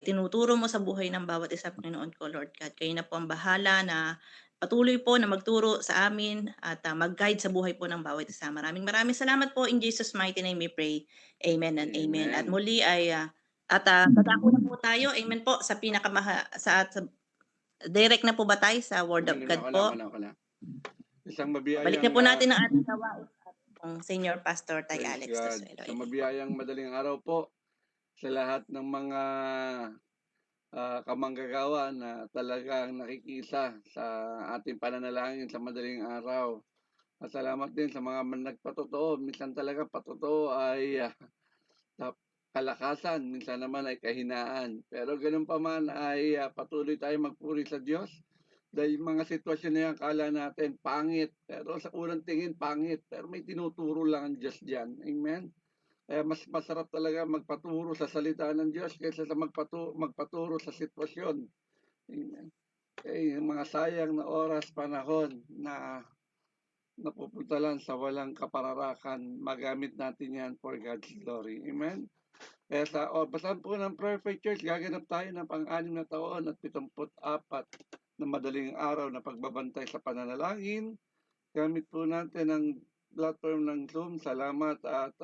tinuturo mo sa buhay ng bawat isa, Panginoon ko, Lord God. Kayo na po ang bahala na patuloy po na magturo sa amin at mag-guide sa buhay po ng bawat isa. Maraming salamat po. In Jesus' mighty name we pray. Amen and amen. At Amen. muli ay tatako na po tayo. Amen po sa sa direct na po ba tayo sa Word of God po? Isang mabiyayang Balik na po natin ang ating gawain ang Senior Pastor Tay praise Alex God. Tosuelo. Isang mabiyayang madaling araw po sa lahat ng mga kamanggagawa na talagang nakikisa sa ating pananalangin sa madaling araw. At salamat din sa mga nagpatotoo. Minsan talaga patotoo ay kalakasan, minsan naman ay kahinaan. Pero ganun pa man ay patuloy tayo magpuri sa Diyos. Dahil mga sitwasyon na yan, kala natin pangit. Pero sa unang tingin, pangit. Pero may tinuturo lang ang Diyos dyan. Amen? Kaya mas masarap talaga magpaturo sa salita ng Diyos kaysa sa magpaturo sa sitwasyon. Amen? Kaya yung mga sayang na oras, panahon na napupunta lang sa walang kapararakan, magamit natin yan for God's glory. Amen? Kaya sa basahan po ng Perfect Church, gaganap tayo ng pang-6 na taon at 74 na madaling araw na pagbabantay sa pananalangin. Gamit po natin ang platform ng Zoom. Salamat at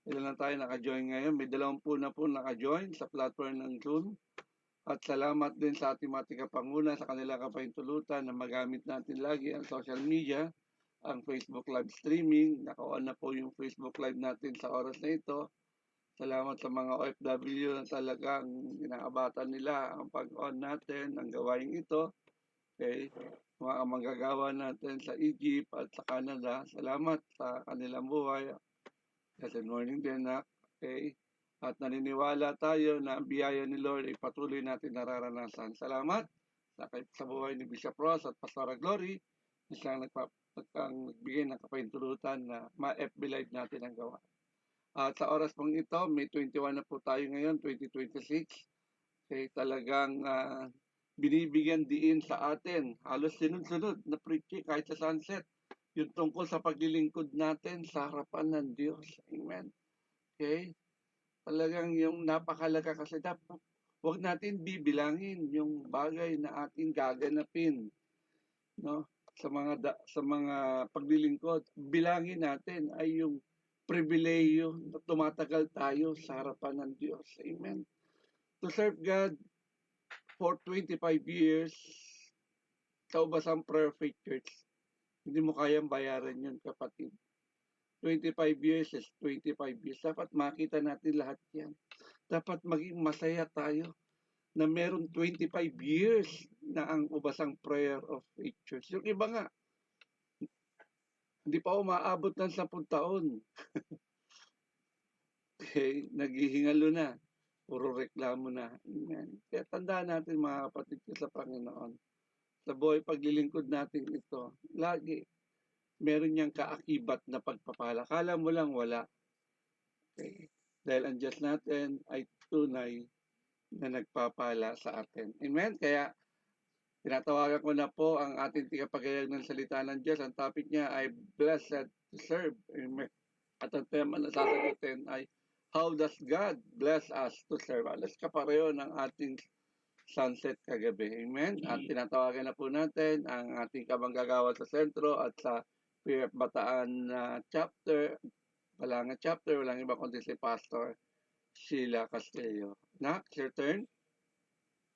ilan na tayo naka-join ngayon. May 20 na po naka-join sa platform ng Zoom. At salamat din sa ating mga Panguna sa kanilang kapahintulutan na magamit natin lagi ang social media, ang Facebook live streaming. Naka-on na po yung Facebook live natin sa oras na ito. Salamat sa mga OFW na talagang inaabatan nila ang pag-on natin, ang gawain ito. Okay. Mga manggagawa natin sa Egypt at sa Canada, salamat sa kanilang buhay. Good morning din na. Okay. At naniniwala tayo na ang biyaya ni Lord ay patuloy natin nararanasan. Salamat sa buhay ni Bishop Ross at Pastora Glory na siyang nagbigay ng kapahintulutan na ma-FB Live natin ang gawa. At sa oras pong ito, May 21 na po tayo ngayon, 2026. Okay, talagang binibigyan diin sa atin. Halos sunod-sunod na preaching kahit sa sunset. Yung tungkol sa paglilingkod natin sa harapan ng Diyos. Amen. Okay? Talagang yung napakalaga kasi dapat huwag natin bibilangin yung bagay na ating gaganapin. No? Sa mga paglilingkod, bilangin natin ay yung pribileyo na tumatagal tayo sa harapan ng Diyos. Amen. To serve God for 25 years sa Ubasang Perfect Church, hindi mo kayang bayaran yun, kapatid. 25 years is 25 years. Dapat makita natin lahat yan. Dapat maging masaya tayo na meron 25 years na ang Ubasang Prayer of Faith Church. Yung iba nga, hindi pa umaabot ng 10 taon. Okay, naghihingalo na. Puro reklamo na. Amen. Kaya tandaan natin mga kapatid ko sa Panginoon. Sa buhay paglilingkod natin ito, lagi meron niyang kaakibat na pagpapala. Kala mo lang wala. Okay. Dahil ang Diyos natin ay tunay na nagpapala sa atin. Amen? Kaya tinatawagan ko na po ang ating tigapagayag ng salita ng Diyos. Ang topic niya ay Blessed to Serve. Amen. At ang tema na sasagutin ay How does God bless us to serve? Alas kapareho ng ating sunset kagabi. Amen? At tinatawagan na po natin ang ating kamanggagawa sa sentro at sa PF Bataan chapter, Balanga chapter, walang iba kundi si Pastor Sheila Castillo. Nak, your turn.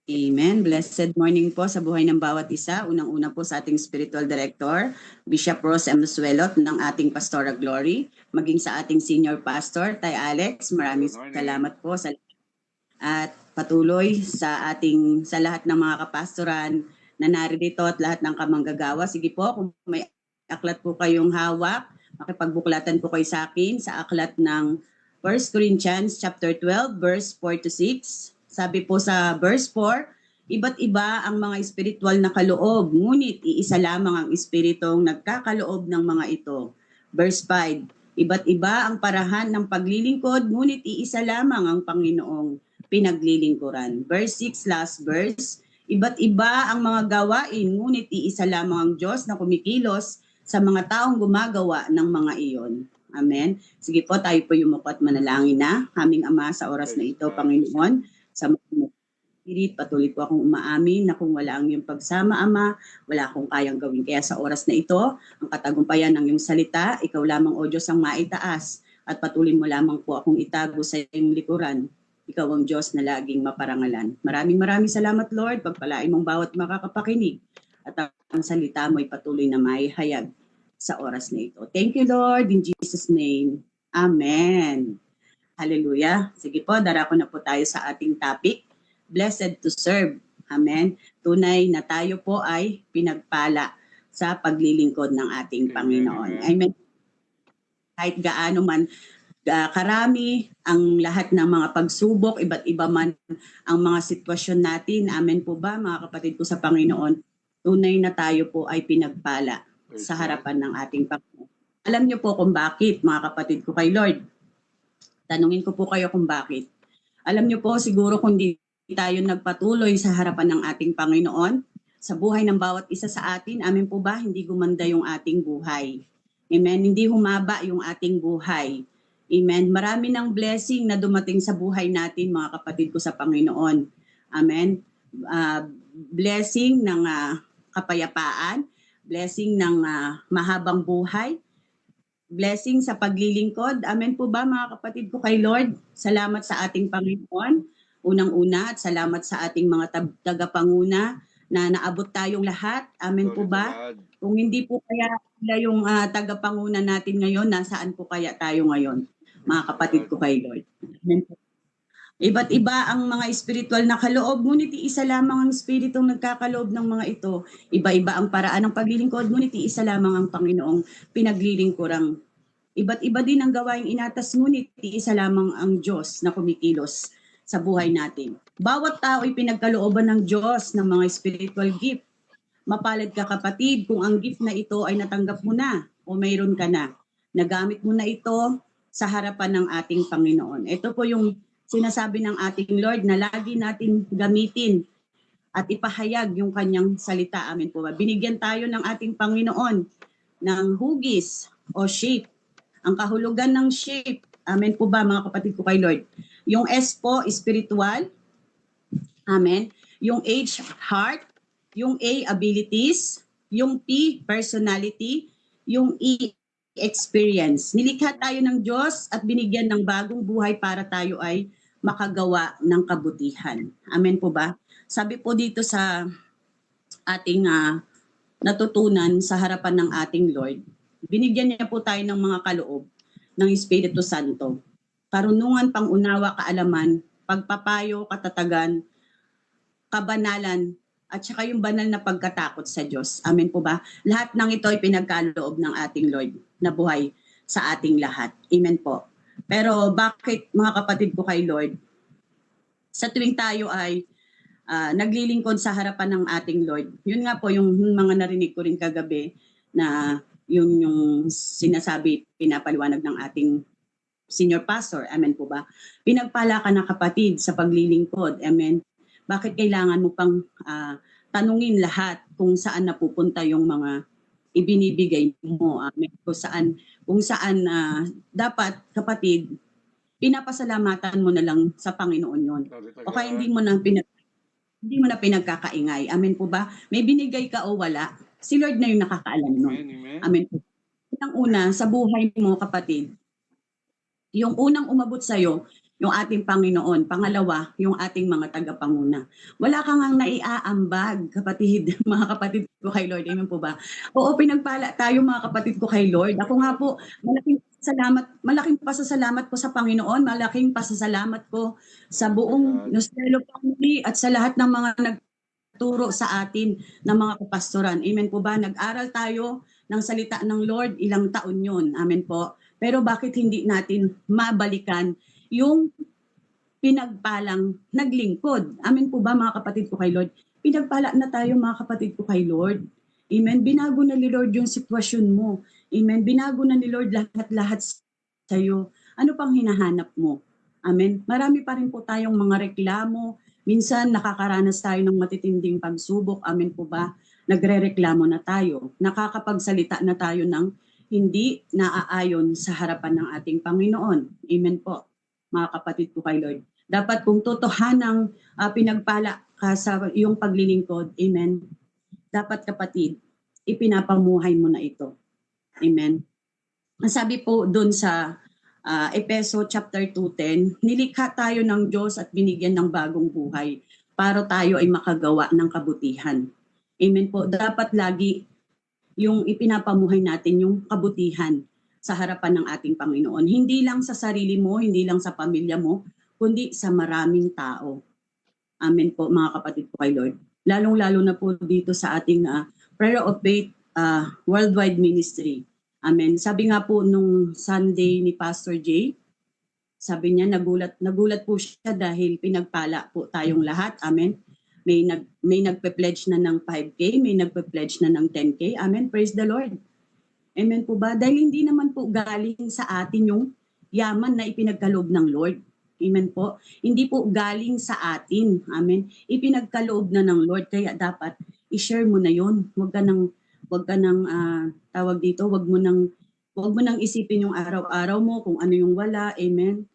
Amen. Blessed morning po sa buhay ng bawat isa. Unang-una po sa ating spiritual director, Bishop Ross M. Tosuelo ng ating Pastora Glory, maging sa ating senior pastor, Tay Alex. Maraming salamat po sa at patuloy sa lahat ng mga kapastoran na narito at lahat ng kamanggagawa. Sige po, kung may aklat po kayong hawak, makipagbuklatan po kayo sa akin sa aklat ng 1 Corinthians chapter 12 verse 4 to 6. Sabi po sa verse 4, iba't iba ang mga espiritual na kaloob, ngunit iisa lamang ang espiritong nagkakaloob ng mga ito. Verse 5, iba't iba ang parahan ng paglilingkod, ngunit iisa lamang ang Panginoong pinaglilingkuran. Verse 6, last verse, iba't iba ang mga gawain, ngunit iisa lamang ang Diyos na kumikilos sa mga taong gumagawa ng mga iyon. Amen. Sige po, tayo po yumuko at manalangin na. Aming Ama, sa oras na ito, Panginoon, sa Spirit, patuloy po akong umaamin na kung wala ang iyong pagsama, Ama, wala akong kayang gawin. Kaya sa oras na ito, ang katagumpayan ng iyong salita, ikaw lamang, O Diyos, ang maitaas at patuloy mo lamang po akong itago sa iyong likuran. Ikaw ang Diyos na laging maparangalan. Maraming salamat, Lord. Pagpalain mong bawat makakapakinig at ang salita mo ay patuloy na maihayag sa oras na ito. Thank you, Lord, in Jesus' name. Amen. Hallelujah. Sige po, darako na po tayo sa ating topic. Blessed to serve. Amen. Tunay na tayo po ay pinagpala sa paglilingkod ng ating Panginoon. Amen. Kahit gaano man karami ang lahat ng mga pagsubok, iba't iba man ang mga sitwasyon natin. Amen po ba, mga kapatid ko sa Panginoon? Tunay na tayo po ay pinagpala sa harapan ng ating Panginoon. Alam niyo po kung bakit, mga kapatid ko kay Lord. Tanungin ko po kayo kung bakit. Alam niyo po, siguro kung di tayo nagpatuloy sa harapan ng ating Panginoon, sa buhay ng bawat isa sa atin, amen po ba, hindi gumanda yung ating buhay. Amen, hindi humaba yung ating buhay. Amen, marami ng blessing na dumating sa buhay natin, mga kapatid ko sa Panginoon. Amen, blessing ng kapayapaan, blessing ng mahabang buhay, blessing sa paglilingkod. Amen po ba, mga kapatid ko kay Lord? Salamat sa ating Panginoon. Unang-una at salamat sa ating mga tagapanguna na naabot tayong lahat. Amen po ba? Kung hindi po kaya sila yung tagapanguna natin ngayon, nasaan po kaya tayo ngayon? Mga kapatid ko kay Lord. Amen po. Iba't iba ang mga spiritual na kaloob, ngunit isa lamang ang Espiritong nagkakaloob ng mga ito. Iba-iba ang paraan ng paglilingkod, ngunit isa lamang ang Panginoong pinaglilingkurang. Iba't iba din ang gawaing inatas, ngunit isa lamang ang Diyos na kumikilos sa buhay natin. Bawat tao ay pinagkalooban ng Diyos ng mga spiritual gift. Mapalad ka, kapatid, kung ang gift na ito ay natanggap mo na o mayroon ka na. Nagamit mo na ito sa harapan ng ating Panginoon. Ito po yung sinasabi ng ating Lord na lagi natin gamitin at ipahayag yung kanyang salita. Amen po ba? Binigyan tayo ng ating Panginoon ng hugis o shape. Ang kahulugan ng shape, amen po ba, mga kapatid ko kay Lord? Yung S po, spiritual. Amen. Yung H, heart. Yung A, abilities. Yung P, personality. Yung E, experience. Nilikha tayo ng Diyos at binigyan ng bagong buhay para tayo ay makagawa ng kabutihan. Amen po ba? Sabi po dito sa ating natutunan sa harapan ng ating Lord, binigyan niya po tayo ng mga kaloob ng Espiritu Santo. Karunungan, pangunawa, kaalaman, pagpapayo, katatagan, kabanalan, at saka yung banal na pagkatakot sa Diyos. Amen po ba? Lahat ng ito ay pinagkaloob ng ating Lord na buhay sa ating lahat. Amen po. Pero bakit, mga kapatid ko kay Lord, sa tuwing tayo ay naglilingkod sa harapan ng ating Lord, yun nga po yung mga narinig ko rin kagabi na yung sinasabi, pinapaliwanag ng ating senior pastor, amen po ba? Pinagpala ka na, kapatid, sa paglilingkod, amen. Bakit kailangan mo pang tanungin lahat kung saan napupunta yung mga ibinibigay mo, amen. Kung saan dapat, kapatid, pinapasalamatan mo na lang sa Panginoon yun. O kaya hindi mo na pinagkakaingay, amen po ba? May binigay ka o wala, si Lord na yung nakakaalam nun. Amen po. Unang-una, sa buhay mo, kapatid, yung unang umabot sa'yo, yung ating Panginoon. Pangalawa, yung ating mga tagapanguna. Wala kang ang naiaambag, kapatid, mga kapatid ko kay Lord. Amen po ba? Oo, pinagpala tayo, mga kapatid ko kay Lord. Ako nga po, malaking pasasalamat ko sa Panginoon, malaking pasasalamat ko sa buong Nostelo family at sa lahat ng mga nagturo sa atin ng mga kapastoran. Amen po ba? Nag-aral tayo ng salita ng Lord, ilang taon yun. Amen po. Pero bakit hindi natin mabalikan yung pinagpalang naglingkod? Amen po ba, mga kapatid ko kay Lord? Pinagpala na tayo, mga kapatid ko kay Lord. Amen. Binago na ni Lord yung sitwasyon mo. Amen. Binago na ni Lord lahat-lahat sa iyo. Ano pang hinahanap mo? Amen. Marami pa rin po tayong mga reklamo. Minsan nakakaranas tayo ng matitinding pagsubok. Amen po ba? Nagrereklamo na tayo. Nakakapagsalita na tayo ng hindi naaayon sa harapan ng ating Panginoon. Amen po, mga kapatid ko kay Lord. Dapat kung totohanang pinagpala ka sa iyong paglilingkod. Amen. Dapat kapatid, ipinapamuhay mo na ito. Amen. Ang sabi po doon sa Efeso chapter 2:10, nilikha tayo ng Diyos at binigyan ng bagong buhay para tayo ay makagawa ng kabutihan. Amen po. Dapat lagi yung ipinapamuhay natin yung kabutihan sa harapan ng ating Panginoon. Hindi lang sa sarili mo, hindi lang sa pamilya mo, kundi sa maraming tao. Amen po mga kapatid ko kay Lord. Lalong-lalo na po dito sa ating Prayer of Faith Worldwide Ministry. Amen. Sabi nga po nung Sunday ni Pastor Jay, sabi niya nagulat po siya dahil pinagpala po tayong lahat. Amen. May nagpe-pledge na ng 5K, may nagpe-pledge na ng 10K. Amen. Praise the Lord. Amen po ba? Dahil hindi naman po galing sa atin yung yaman na ipinagkaloob ng Lord. Amen po. Hindi po galing sa atin. Amen. Ipinagkaloob na ng Lord. Kaya dapat i-share mo na yon. Huwag ka nang tawag dito, wag mo nang isipin yung araw-araw mo kung ano yung wala. Amen.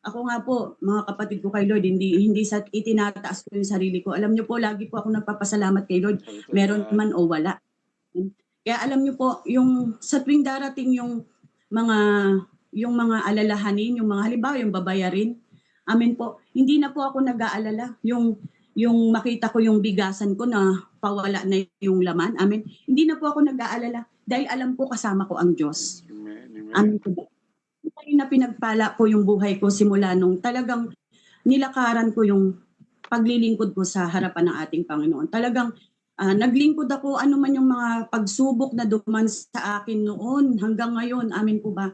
Ako nga po, mga kapatid ko kay Lord, hindi sa itinataas ko yung sarili ko. Alam niyo po, lagi po ako nagpapasalamat kay Lord, meron man o wala. Kaya alam niyo po, yung sa tuwing darating yung mga alalahanin, yung mga halimbawa yung babayarin. Amen po. Hindi na po ako nag-aalala yung makita ko yung bigasan ko na pawala na yung laman. Amen. Hindi na po ako nag-aalala dahil alam ko kasama ko ang Diyos. Amen po. Dahil na pinagpala ko yung buhay ko simula nung talagang nilakaran ko yung paglilingkod ko sa harapan ng ating Panginoon. Talagang naglingkod ako ano man yung mga pagsubok na duman sa akin noon hanggang ngayon. Amen po ba?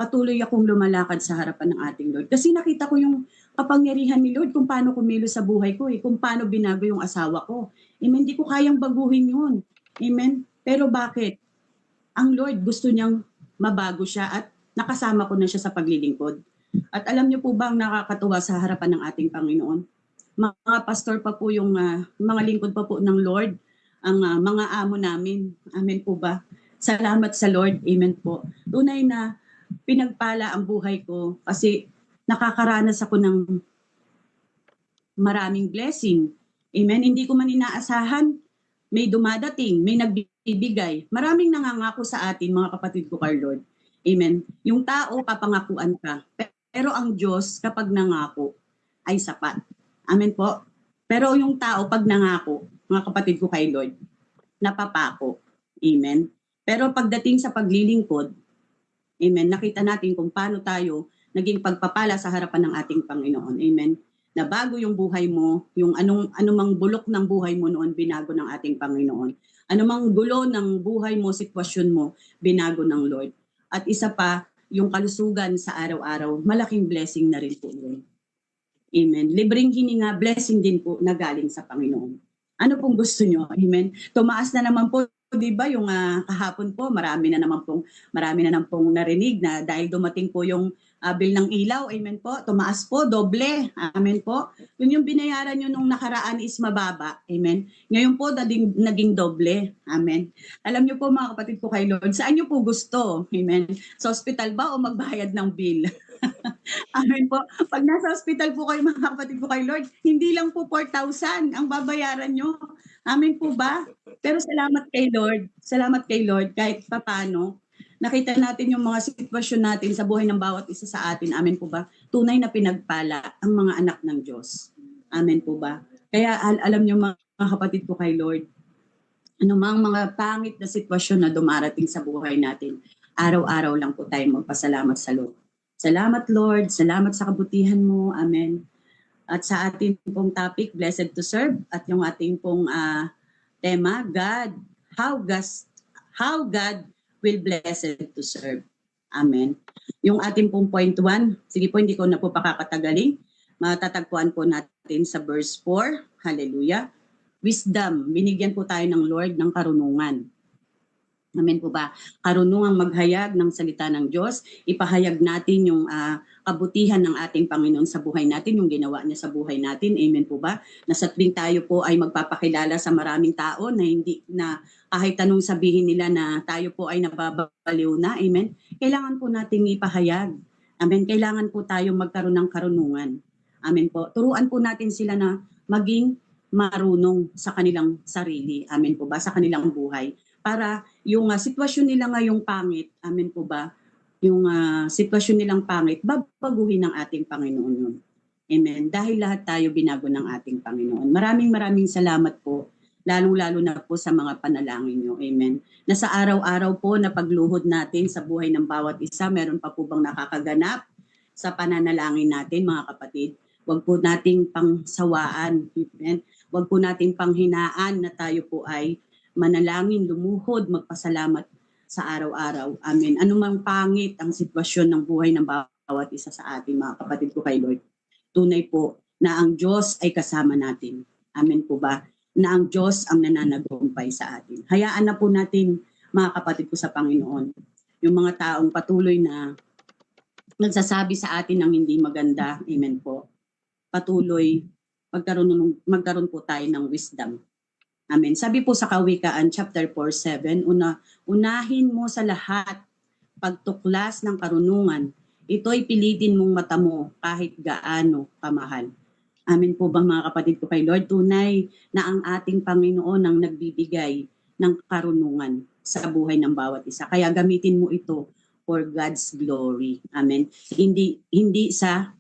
Patuloy akong lumalakad sa harapan ng ating Lord. Kasi nakita ko yung kapangyarihan ni Lord kung paano kumilos sa buhay ko, kung paano binago yung asawa ko. Amen, hindi ko kayang baguhin yun. Amen. Pero bakit? Ang Lord gusto niyang mabago siya at nakasama ko na siya sa paglilingkod. At alam niyo po ba ang nakakatuwa sa harapan ng ating Panginoon? Mga pastor pa po yung mga lingkod pa po ng Lord, ang mga amo namin. Amen po ba? Salamat sa Lord. Amen po. Tunay na pinagpala ang buhay ko kasi nakakaranas ako ng maraming blessing. Amen. Hindi ko man inaasahan, may dumadating, may nagbibigay. Maraming nangangako sa atin, mga kapatid ko kay Lord. Amen. Yung tao, papangakuan ka. Pero ang Diyos, kapag nangako, ay sapat. Amen po. Pero yung tao, pag nangako, mga kapatid ko kay Lord, napapako. Amen. Pero pagdating sa paglilingkod, amen, nakita natin kung paano tayo naging pagpapala sa harapan ng ating Panginoon. Amen. Na bago yung buhay mo, yung anumang bulok ng buhay mo noon, binago ng ating Panginoon. Anumang gulo ng buhay mo, sitwasyon mo, binago ng Lord. At isa pa, yung kalusugan sa araw-araw, malaking blessing na rin po yun. Amen. Libreng hininga, blessing din po na galing sa Panginoon. Ano pong gusto nyo? Amen. Tumaas na naman po, di ba, yung kahapon po, marami na naman pong narinig na dahil dumating po yung bill ng ilaw, amen po, tumaas po, doble, amen po. Yung binayaran nyo nung nakaraan is mababa, amen. Ngayon po, naging doble, amen. Alam nyo po mga kapatid ko kay Lord, saan nyo po gusto, amen? Sa hospital ba o magbayad ng bill? Amen po. Pag nasa hospital po kayo mga kapatid ko kay Lord, hindi lang po 4,000 ang babayaran nyo. Amen po ba? Pero salamat kay Lord kahit papano. Nakita natin yung mga sitwasyon natin sa buhay ng bawat isa sa atin. Amen po ba? Tunay na pinagpala ang mga anak ng Diyos. Amen po ba? Kaya alam nyo mga kapatid ko kay Lord, anumang mga pangit na sitwasyon na dumarating sa buhay natin, araw-araw lang po tayo magpasalamat sa Lord. Salamat Lord, salamat sa kabutihan mo. Amen. At sa ating pong topic, Blessed to Serve, at yung ating pong tema, how God will bless it to serve. Amen. Yung ating pong point 1, sige po, hindi ko na po pakakatagalin. Matatagpuan po natin sa verse 4. Hallelujah. Wisdom. Binigyan po tayo ng Lord ng karunungan. Amen po ba? Karunungang maghayag ng salita ng Diyos. Ipahayag natin yung kabutihan ng ating Panginoon sa buhay natin, yung ginawa niya sa buhay natin. Amen po ba? Na sa tuwing tayo po ay magpapakilala sa maraming tao na kahit tanong sabihin nila na tayo po ay nababaliw na. Amen? Kailangan po nating ipahayag. Amen? Kailangan po tayong magkaroon ng karunungan. Amen po. Turuan po natin sila na maging marunong sa kanilang sarili. Amen po ba? Sa kanilang buhay. Para yung sitwasyon nila ngayong pangit, amen po ba? Yung sitwasyon nilang pangit, babaguhin ng ating Panginoon yun. Amen. Dahil lahat tayo binago ng ating Panginoon. Maraming salamat po, lalong-lalo na po sa mga panalangin nyo. Amen. Na sa araw-araw po na pagluhod natin sa buhay ng bawat isa, meron pa po bang nakakaganap sa pananalangin natin, mga kapatid? Huwag po nating pangsawaan. Amen. Huwag po nating panghinaan na tayo po ay manalangin, lumuhod, magpasalamat sa araw-araw. Amen. Anumang pangit ang sitwasyon ng buhay ng bawat isa sa ating mga kapatid ko kay Lord, tunay po na ang Diyos ay kasama natin. Amen po ba? Na ang Diyos ang nananagumpay sa atin. Hayaan na po natin, mga kapatid ko sa Panginoon, yung mga taong patuloy na nagsasabi sa atin ng hindi maganda. Amen po. Patuloy, magkaroon po tayo ng wisdom. Amen. Sabi po sa Kawikaan, chapter 4:7, unahin mo sa lahat pagtuklas ng karunungan. Ito'y pilitin mong mata mo kahit gaano kamahal. Amen po ba, mga kapatid ko kay Lord? Tunay na ang ating Panginoon ang nagbibigay ng karunungan sa buhay ng bawat isa. Kaya gamitin mo ito for God's glory. Amen. Hindi sa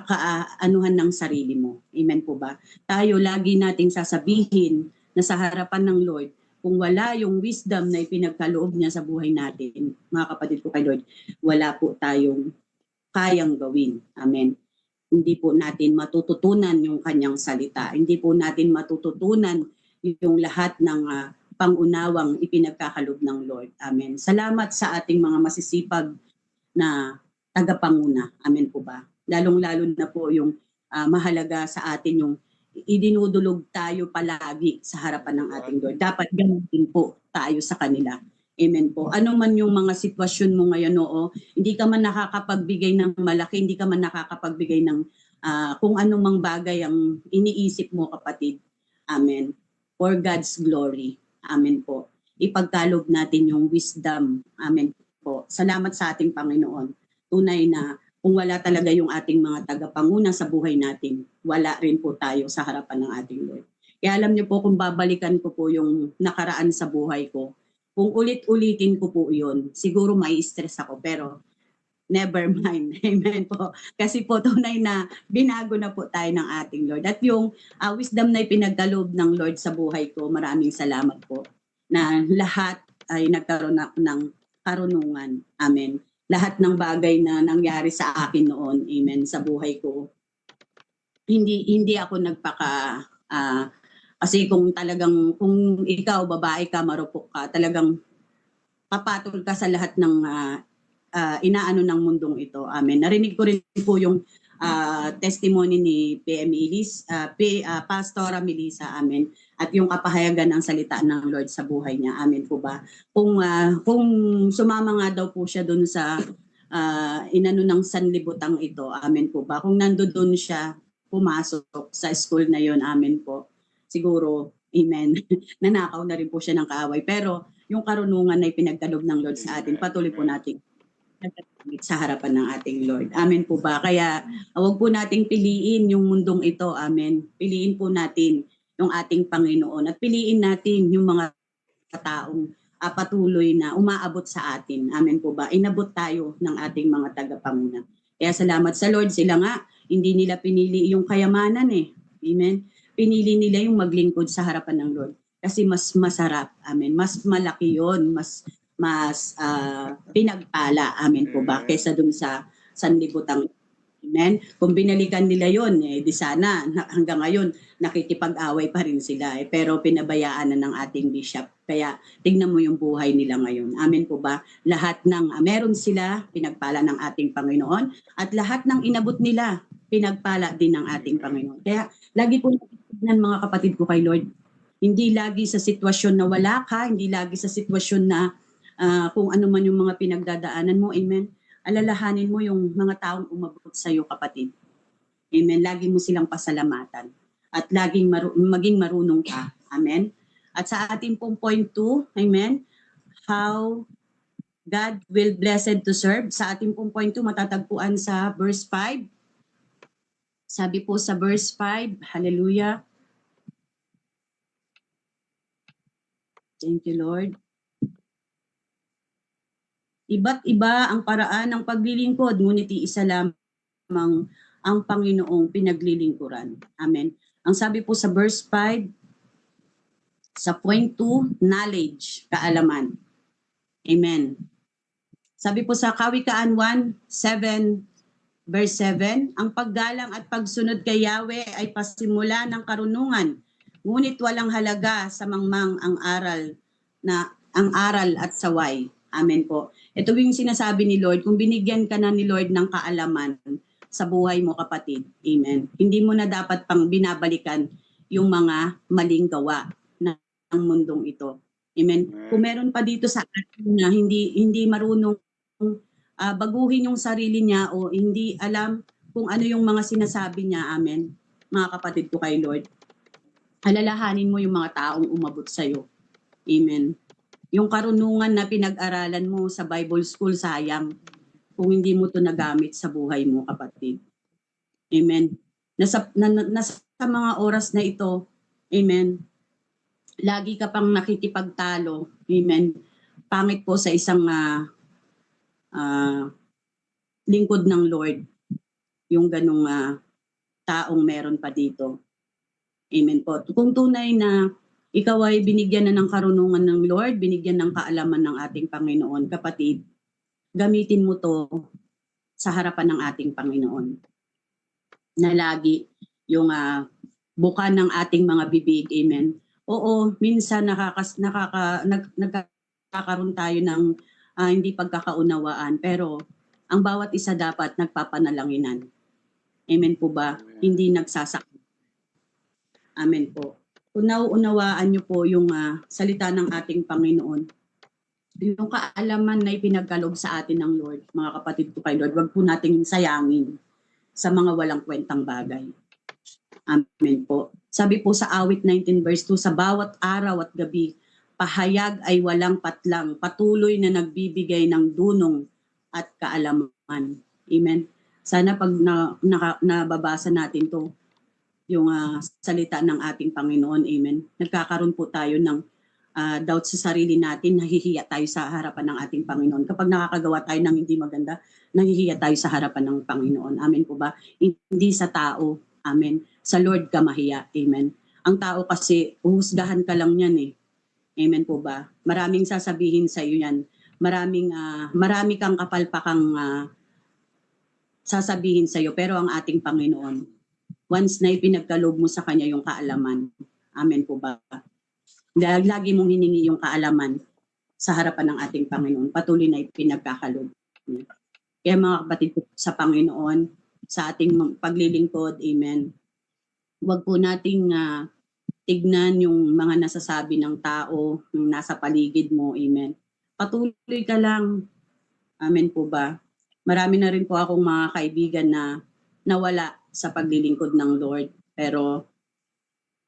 kaanuhan ng sarili mo. Amen po ba? Tayo lagi nating sasabihin na sa harapan ng Lord, kung wala yung wisdom na ipinagkaloob niya sa buhay natin, mga kapatid ko kay Lord, wala po tayong kayang gawin. Amen. Hindi po natin matututunan yung kanyang salita. Hindi po natin matututunan yung lahat ng pangunawang ipinagkakaloob ng Lord. Amen. Salamat sa ating mga masisipag na tagapanguna. Amen po ba? Lalong-lalo na po yung mahalaga sa atin yung idinudulog tayo palagi sa harapan ng ating Lord. Dapat ganun din po tayo sa kanila. Amen po. Ano man yung mga sitwasyon mo ngayon, hindi ka man nakakapagbigay ng malaki, hindi ka man nakakapagbigay ng kung anong mang bagay ang iniisip mo, kapatid. Amen. For God's glory. Amen po. Ipagkaloob natin yung wisdom. Amen po. Salamat sa ating Panginoon. Tunay na kung wala talaga yung ating mga tagapanguna sa buhay natin, wala rin po tayo sa harapan ng ating Lord. Kaya alam niyo po, kung babalikan ko po yung nakaraan sa buhay ko, kung ulit-ulitin ko po yun, siguro may stress ako, pero never mind. Amen po. Kasi po tunay na binago na po tayo ng ating Lord. At yung wisdom na ipinagkaloob ng Lord sa buhay ko, maraming salamat po na lahat ay nagkaroon ng karunungan. Amen. Lahat ng bagay na nangyari sa akin noon, amen, sa buhay ko, hindi ako nagpaka kasi kung ikaw babae ka, marupok ka, talagang papatol ka sa lahat ng inaano ng mundong ito. Amen. Narinig ko rin po yung testimony ni Pastora Melissa, amen, at yung kapahayagan ng salita ng Lord sa buhay niya. Amen po ba? Kung sumama nga daw po siya doon sa inano ng sanlibutang ito, amen po ba? Kung nandoon siya, pumasok sa school na yon, amen po. Siguro, amen, nanakaw na rin po siya ng kaaway. Pero yung karunungan na ipinagkaloob ng Lord sa atin, patuloy po natin sa harapan ng ating Lord. Amen po ba? Kaya huwag po nating piliin yung mundong ito. Amen. Piliin po natin yung ating Panginoon at piliin natin yung mga taong patuloy na umaabot sa atin. Amen po ba? Inabot tayo ng ating mga tagapanguna. Kaya salamat sa Lord. Sila nga, hindi nila pinili yung kayamanan eh. Amen. Pinili nila yung maglingkod sa harapan ng Lord. Kasi mas masarap. Amen. Mas malaki yun. Mas pinagpala, amen po ba, kaysa dun sa sanlibutang. Amen. Kung binalikan nila yon, di sana hanggang ngayon nakikipag-away pa rin sila. Pero pinabayaan na ng ating bishop. Kaya tingnan mo yung buhay nila ngayon. Amen po ba? Lahat ng meron sila, pinagpala ng ating Panginoon. At lahat ng inabot nila, pinagpala din ng ating Panginoon. Kaya lagi po natin, mga kapatid ko kay Lord, hindi lagi sa sitwasyon na wala ka, hindi lagi sa sitwasyon na kung ano man yung mga pinagdadaanan mo, amen, alalahanin mo yung mga taong umabot sa iyo, kapatid. Amen. Lagi mo silang pasalamatan at laging maging marunong ka. Amen. At sa ating pong point 2, amen, how God will blessed to serve. Sa ating pong point 2, matatagpuan sa verse 5. Sabi po sa verse 5, hallelujah. Thank you, Lord. Iba't iba ang paraan ng paglilingkod, ngunit iisa lamang ang Panginoong pinaglilingkuran. Amen. Ang sabi po sa verse 5, sa point 2, knowledge, kaalaman. Amen. Sabi po sa Kawikaan 1:7, verse 7, ang paggalang at pagsunod kay Yahweh ay pasimula ng karunungan, ngunit walang halaga sa mangmang ang aral at saway. Amen po. Ito yung sinasabi ni Lord, kung binigyan ka na ni Lord ng kaalaman sa buhay mo, kapatid. Amen. Hindi mo na dapat pang binabalikan yung mga maling gawa ng mundong ito. Amen. Kung meron pa dito sa atin na hindi marunong baguhin yung sarili niya o hindi alam kung ano yung mga sinasabi niya, amen, mga kapatid ko kay Lord, alalahanin mo yung mga taong umabot sa'yo. Amen. Yung karunungan na pinag-aralan mo sa Bible school, sayang kung hindi mo to nagamit sa buhay mo, kapatid. Amen. Nasa mga oras na ito, amen, lagi ka pang nakikipagtalo, amen, pangit po sa isang lingkod ng Lord, yung ganong taong meron pa dito. Amen po. Kung tunay na ikaw ay binigyan na ng karunungan ng Lord, binigyan ng kaalaman ng ating Panginoon, kapatid, gamitin mo to sa harapan ng ating Panginoon. Na lagi yung buka ng ating mga bibig, amen. Oo, minsan nagkakaroon tayo ng hindi pagkakaunawaan, pero ang bawat isa dapat nagpapanalanginan. Amen po ba? Amen. Hindi nagsasakit. Amen po. Kung nauunawaan niyo po yung salita ng ating Panginoon, yung kaalaman na ipinagkaloob sa atin ng Lord, mga kapatid ko kay Lord, wag po nating sayangin sa mga walang kwentang bagay. Amen po. Sabi po sa awit 19 verse 2, sa bawat araw at gabi, pahayag ay walang patlang, patuloy na nagbibigay ng dunong at kaalaman. Amen. Sana pag nababasa natin to, yung salita ng ating Panginoon, amen, nagkakaroon po tayo ng doubt sa sarili natin, nahihiya tayo sa harapan ng ating Panginoon. Kapag nakakagawa tayo ng hindi maganda, nahihiya tayo sa harapan ng Panginoon. Amen po ba? Hindi sa tao. Amen. Sa Lord ka mahiya. Amen. Ang tao kasi, uhusgahan ka lang yan eh. Amen po ba? Maraming sasabihin sa iyo yan. Marami kang kapalpakang sasabihin sa iyo. Pero ang ating Panginoon, once na ipinagkaloob mo sa Kanya yung kaalaman, amen po ba? Lagi mong hiningi yung kaalaman sa harapan ng ating Panginoon. Patuloy na ipinagkakaloob. Kaya mga kapatid ko sa Panginoon, sa ating paglilingkod, amen, huwag po nating tignan yung mga nasasabi ng tao, yung nasa paligid mo, amen. Patuloy ka lang, amen po ba? Marami na rin po akong mga kaibigan na nawala sa paglilingkod ng Lord, pero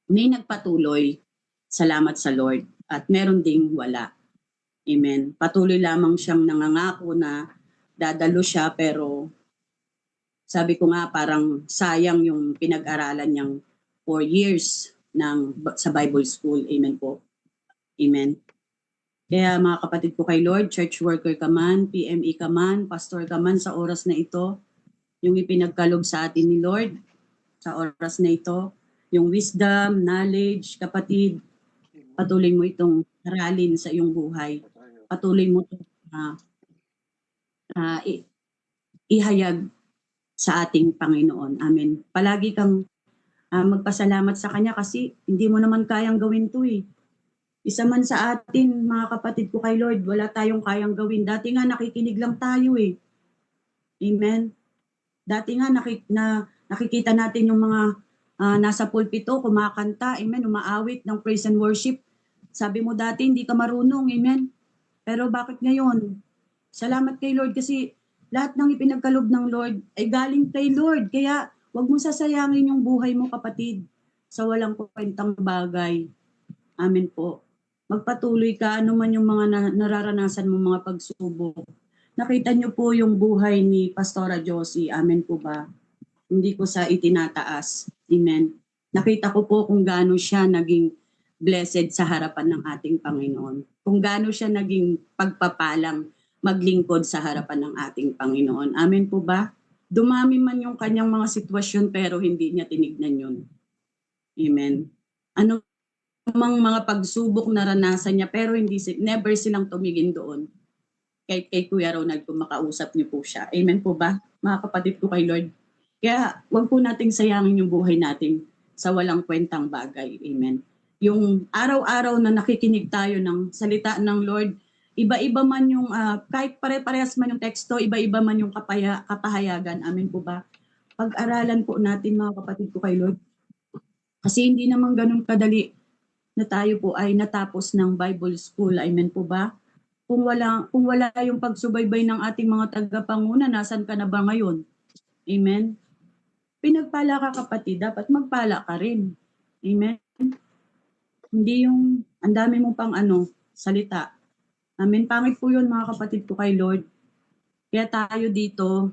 may nagpatuloy, salamat sa Lord, at meron ding wala. Amen. Patuloy lamang siyang nangangako na dadalo siya, pero sabi ko nga parang sayang yung pinag-aralan niyang 4 years sa Bible school. Amen po. Amen. Kaya mga kapatid ko kay Lord, church worker ka man, PME ka man, pastor ka man, sa oras na ito, yung ipinagkaloob sa atin ni Lord, sa oras na ito, yung wisdom, knowledge, kapatid, patuloy mo itong aralin sa iyong buhay. Patuloy mo itong ihayag sa ating Panginoon. Amen. Palagi kang magpasalamat sa Kanya kasi hindi mo naman kayang gawin to eh. Isa man sa atin, mga kapatid ko kay Lord, wala tayong kayang gawin. Dati nga nakikinig lang tayo eh. Amen. Dati nga nakikita natin yung mga nasa pulpito, kumakanta, amen, umaawit ng praise and worship. Sabi mo dati hindi ka marunong, amen. Pero bakit ngayon? Salamat kay Lord kasi lahat ng ipinagkaloob ng Lord ay galing kay Lord. Kaya huwag mo sasayangin yung buhay mo, kapatid, sa walang kwentang bagay. Amen po. Magpatuloy ka, ano man yung mga nararanasan mo, mga pagsubok. Nakita niyo po yung buhay ni Pastora Josie. Amen po ba? hindi ko sa itinataas. Amen. Nakita ko po kung gaano siya naging blessed sa harapan ng ating Panginoon. Kung gaano siya naging pagpapalang maglingkod sa harapan ng ating Panginoon. Amen po ba? Dumami man yung kanyang mga sitwasyon pero hindi niya tinignan yun. Amen. Ano mang mga pagsubok na naranasan niya pero never silang tumigin doon. Kay Kuya Ronald kung makausap niyo po siya. Amen po ba? Mga kapatid ko kay Lord. Kaya wag po nating sayangin yung buhay natin sa walang kwentang bagay. Amen. Yung araw-araw na nakikinig tayo ng salita ng Lord, iba-iba man yung, kahit pare-parehas man yung teksto, iba-iba man yung kapahayagan. Amen po ba? Pag-aralan po natin mga kapatid ko kay Lord. Kasi hindi naman ganun kadali na tayo po ay natapos ng Bible School. Amen po ba? Kung wala yung pagsubaybay ng ating mga tagapanguna, nasan ka na ba ngayon? Amen? Pinagpala ka kapatid, dapat magpala ka rin. Amen? Hindi yung ang dami mo pang salita. Amen? Pangit po yun mga kapatid ko kay Lord. Kaya tayo dito,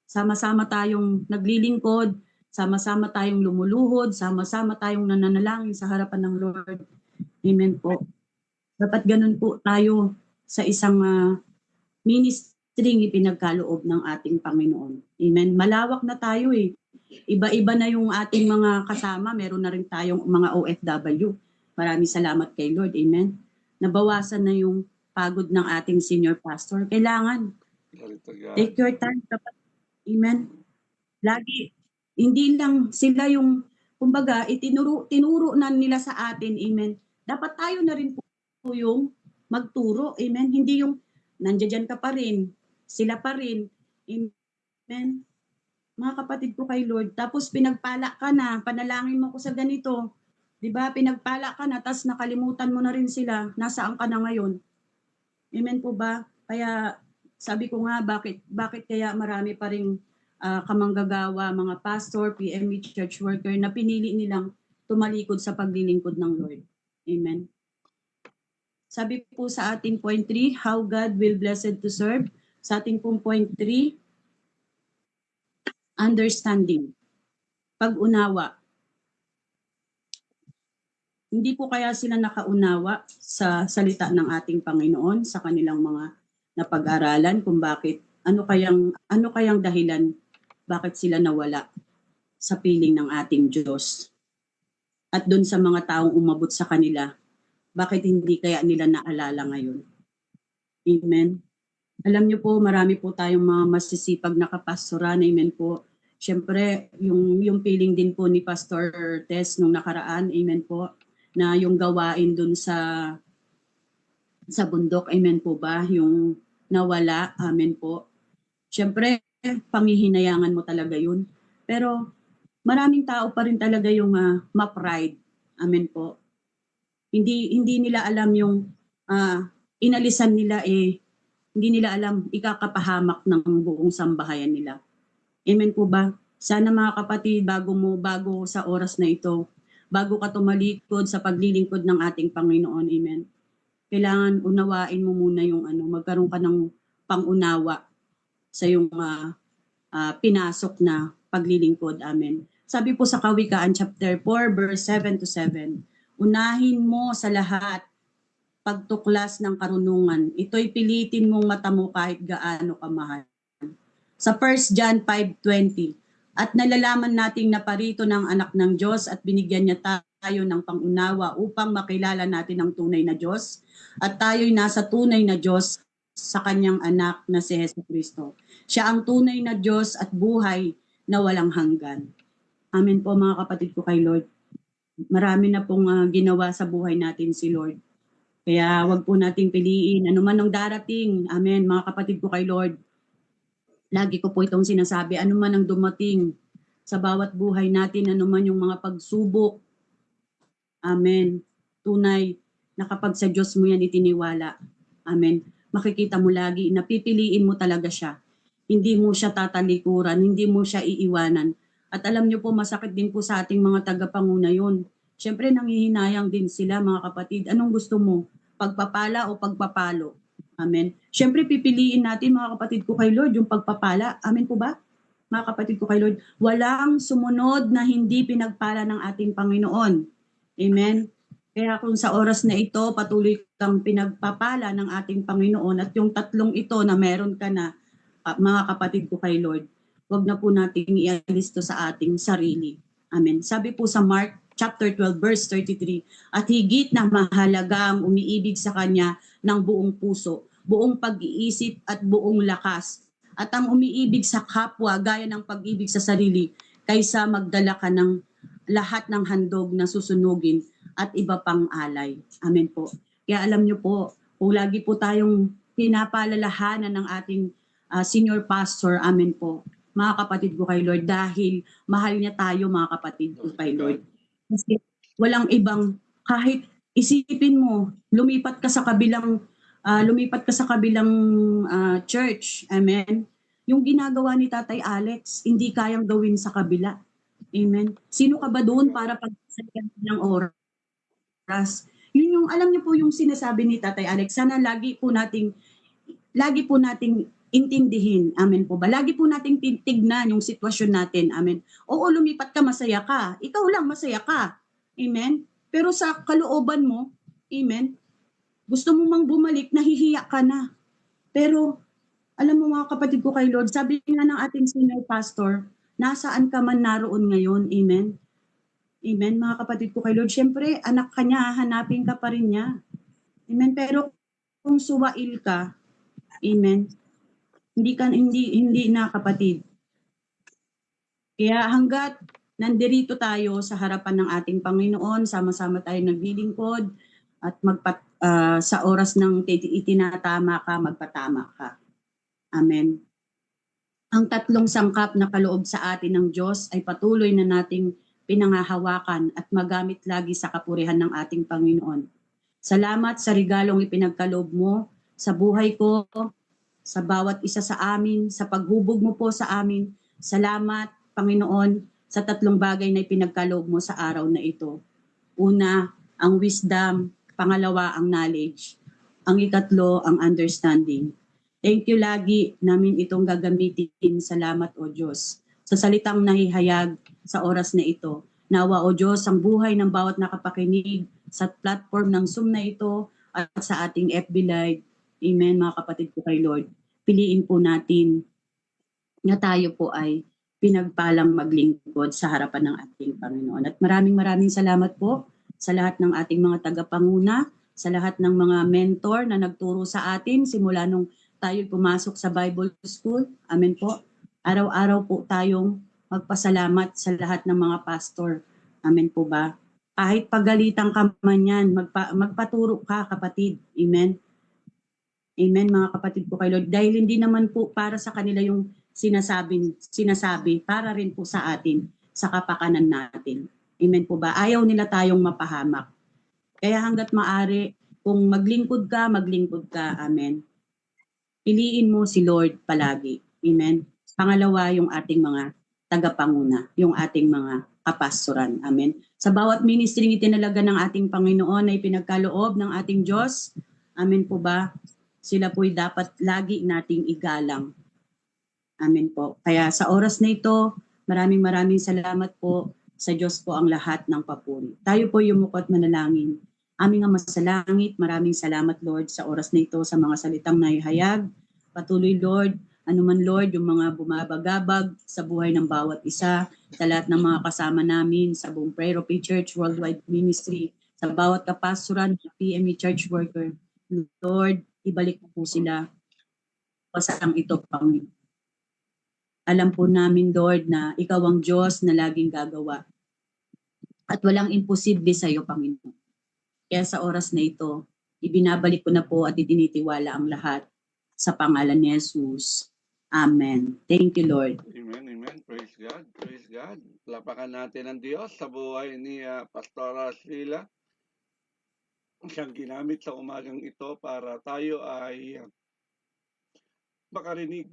sama-sama tayong naglilingkod, sama-sama tayong lumuluhod, sama-sama tayong nananalangin sa harapan ng Lord. Amen po. Dapat ganun po tayo sa isang ministry ipinagkaloob ng ating Panginoon. Amen. Malawak na tayo eh. Iba-iba na yung ating mga kasama. Meron na rin tayong mga OFW. Maraming salamat kay Lord. Amen. Nabawasan na yung pagod ng ating senior pastor. Kailangan. Take your time. Amen. Lagi. Hindi lang sila yung, kumbaga, tinuro na nila sa atin. Amen. Dapat tayo na rin po yung magturo. Amen. Hindi yung nandiyan ka pa rin. Sila pa rin. Amen. Mga kapatid ko kay Lord. Tapos pinagpala ka na. Panalangin mo ko sa ganito. Diba? Pinagpala ka na. Tapos nakalimutan mo na rin sila. Nasaan ka na ngayon? Amen po ba? Kaya sabi ko nga, bakit kaya marami pa rin kamanggagawa, mga pastor, PME, church worker na pinili nilang tumalikod sa paglilingkod ng Lord. Amen. Sabi po sa ating point 3, how God will blessed to serve. Sa ating pong point 3, understanding, pag-unawa. Hindi po kaya sila nakaunawa sa salita ng ating Panginoon, sa kanilang mga napag-aralan kung bakit, ano kayang dahilan bakit sila nawala sa piling ng ating Diyos. At doon sa mga taong umabot sa kanila, bakit hindi kaya nila naalala ngayon? Amen. Alam niyo po, marami po tayong mga masisipag na kapastoran. Amen po. Siyempre, yung feeling din po ni Pastor Tess nung nakaraan, amen po, na yung gawain doon sa bundok, amen po ba? Yung nawala, amen po. Siyempre, pangihinayangan mo talaga yun. Pero maraming tao pa rin talaga yung ma-pride. Amen po. Hindi nila alam yung inalisan nila hindi nila alam ikakapahamak ng buong sambahayan nila. Amen po ba? Sana mga kapatid, bago sa oras na ito, bago ka tumalikod sa paglilingkod ng ating Panginoon, amen. Kailangan unawain mo muna yung magkaroon ka ng pangunawa sa yung pinasok na paglilingkod. Amen. Sabi po sa Kawikaan chapter 4 verse 7 to 7, unahin mo sa lahat pagtuklas ng karunungan. Ito'y pilitin mong mata mo kahit gaano kamahal. Sa 1 John 5:20, at nalalaman nating naparito ng anak ng Diyos at binigyan niya tayo ng pangunawa upang makilala natin ang tunay na Diyos at tayo'y nasa tunay na Diyos sa kanyang anak na si Jesucristo. Siya ang tunay na Diyos at buhay na walang hanggan. Amen po mga kapatid ko kay Lord. Marami na pong ginawa sa buhay natin si Lord. Kaya wag po nating piliin ano man ang darating. Amen mga kapatid ko kay Lord. Lagi ko po itong sinasabi, ano man ang dumating sa bawat buhay natin, ano man yung mga pagsubok. Amen. Tunay na kapag sa Diyos mo yan itiniwala. Amen. Makikita mo lagi, napipiliin mo talaga siya. Hindi mo siya tatalikuran, hindi mo siya iiwanan. At alam niyo po, masakit din po sa ating mga tagapanguna yun. Siyempre, nanghihinayang din sila mga kapatid. Anong gusto mo? Pagpapala o pagpapalo? Amen. Siyempre, pipiliin natin mga kapatid ko kay Lord yung pagpapala. Amen po ba? mga kapatid ko kay Lord, walang sumunod na hindi pinagpala ng ating Panginoon. Amen? Kaya kung sa oras na ito, patuloy kang pinagpapala ng ating Panginoon at yung tatlong ito na meron ka na, mga kapatid ko kay Lord, wag na po nating ialis to sa ating sarili. Amen. Sabi po sa Mark chapter 12 verse 33, at higit na mahalaga ang umiibig sa Kanya ng buong puso, buong pag-iisip at buong lakas, at ang umiibig sa kapwa gaya ng pag-ibig sa sarili, kaysa magdala ka ng lahat ng handog na susunugin at iba pang alay. Amen po. Kaya alam niyo po, kung lagi po tayong pinapalalahanan ng ating senior pastor, amen po, mga kapatid ko kay Lord, dahil mahal niya tayo, mga kapatid ko kay Lord. Kasi walang ibang, kahit isipin mo, lumipat ka sa kabilang church, amen. Yung ginagawa ni Tatay Alex, hindi kayang gawin sa kabila. Amen. Sino ka ba doon para pagsasayan ng oras? Yun yung, alam niyo po yung sinasabi ni Tatay Alex, sana lagi po nating intindihin, amen po ba? Lagi po nating tignan yung sitwasyon natin, amen. Oo, lumipat ka, masaya ka. Ikaw lang, masaya ka. Amen. Pero sa kalooban mo, amen, gusto mo mang bumalik, nahihiya ka na. Pero, alam mo mga kapatid ko kay Lord, sabi nga ng ating senior pastor, nasaan ka man naroon ngayon, amen. Amen, mga kapatid ko kay Lord. Siyempre, anak ka niya, hanapin ka pa rin niya. Amen, pero kung suwail ka, amen, hindi na kapatid. Kaya hanggat nandirito tayo sa harapan ng ating Panginoon, sama-sama tayo naglilingkod at sa oras ng itinatama ka, magpatama ka. Amen. Ang tatlong sangkap na kaloob sa atin ng Diyos ay patuloy na nating pinangahawakan at magamit lagi sa kapurihan ng ating Panginoon. Salamat sa regalong ipinagkaloob mo sa buhay ko, sa bawat isa sa amin, sa paghubog mo po sa amin. Salamat, Panginoon, sa tatlong bagay na ipinagkaloob mo sa araw na ito. Una, ang wisdom. Pangalawa, ang knowledge. Ang ikatlo, ang understanding. Thank you lagi namin itong gagamitin. Salamat, O Diyos. Sa salitang nahihayag sa oras na ito. Nawa, O Diyos, ang buhay ng bawat nakapakinig sa platform ng Zoom na ito at sa ating FB Live. Amen, mga kapatid ko kay Lord. Piliin po natin na tayo po ay pinagpalang maglingkod sa harapan ng ating Panginoon. At maraming salamat po sa lahat ng ating mga tagapanguna, sa lahat ng mga mentor na nagturo sa atin simula nung tayo pumasok sa Bible School. Amen po. Araw-araw po tayong magpasalamat sa lahat ng mga pastor. Amen po ba? Kahit pagalitan ka man yan, magpaturo ka, kapatid. Amen. Amen, mga kapatid ko kay Lord. Dahil hindi naman po para sa kanila yung sinasabi, para rin po sa atin, sa kapakanan natin. Amen po ba? Ayaw nila tayong mapahamak. Kaya hanggat maaari, kung maglingkod ka. Amen. Piliin mo si Lord palagi. Amen. Pangalawa, yung ating mga tagapanguna, yung ating mga kapastoran. Amen. Sa bawat ministry itinalaga ng ating Panginoon ay pinagkaloob ng ating Diyos. Amen po ba? Sila po'y dapat lagi nating igalang. Amen po. Kaya sa oras na ito, maraming salamat po. Sa Diyos po ang lahat ng papuri. Tayo po yumukot manalangin. Aming Ama sa langit, maraming salamat Lord sa oras na ito sa mga salitang naihayag. Patuloy Lord, anuman Lord, yung mga bumabagabag sa buhay ng bawat isa, sa lahat ng mga kasama namin sa buong Prayer of a Church Worldwide Ministry, sa bawat kapastoran, PME Church Worker. Lord, ibalik mo po sila pasang ito, Panginoon. Alam po namin, Lord, na Ikaw ang Diyos na laging gagawa. At walang imposible sa iyo, Panginoon. Kaya sa oras na ito, ibinabalik ko na po at itinitiwala ang lahat sa pangalan ni Jesus. Amen. Thank you, Lord. Amen, amen. Praise God, praise God. Lapakan natin ang Diyos sa buhay ni Pastora Sheila. Siyang ginamit sa umagang ito para tayo ay makarinig